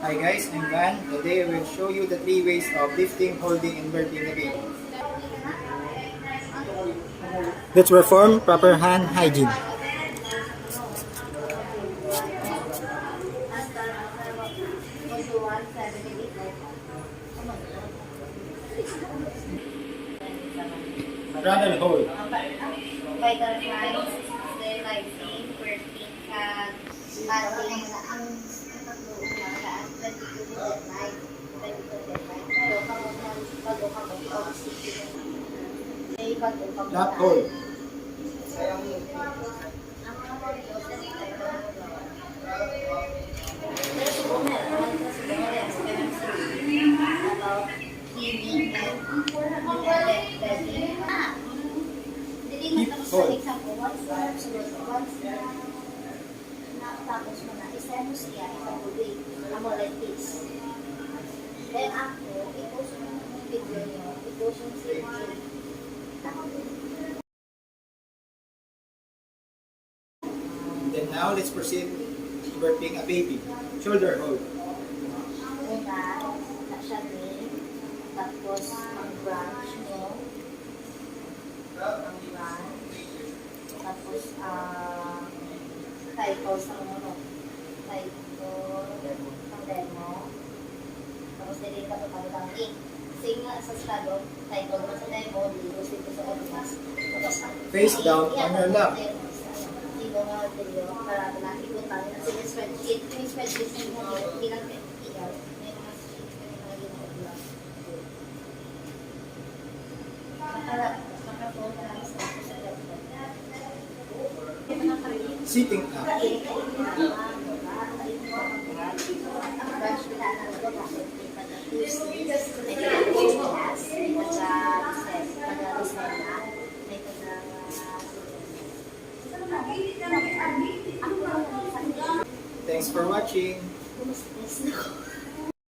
Hi guys, I'm Van. Today I will show you the 3 ways of lifting, holding, and burping the baby. Let's perform proper hand hygiene. Run and hold. Vital signs, sterilizing, working, padding, Not hold. Keep hold. Tapos mo na, isend mo siya, ipag-uwi. Amo like this. Then after, i-post mo yung video nyo, i-post yung video. Then now let's proceed burping a baby. Shoulder hold. Una, na siya rin. Tapos, ang branch nyo. Ang branch. Tapos, title sa ano. Title, ang demo. Tapos, delete ka ito pag ang link. Same nga sa stado, title mo sa demo, dito sa audience. Tapos, Face down on your lap. Dito nga video, para natin ikot tayo. Sige, spreadsheet. Yung spreadsheet mo, bilang iyaw. May mga sheet, may mga ginagawa. Makaphone ka lang sa laptop. Sitting up. Thanks for watching.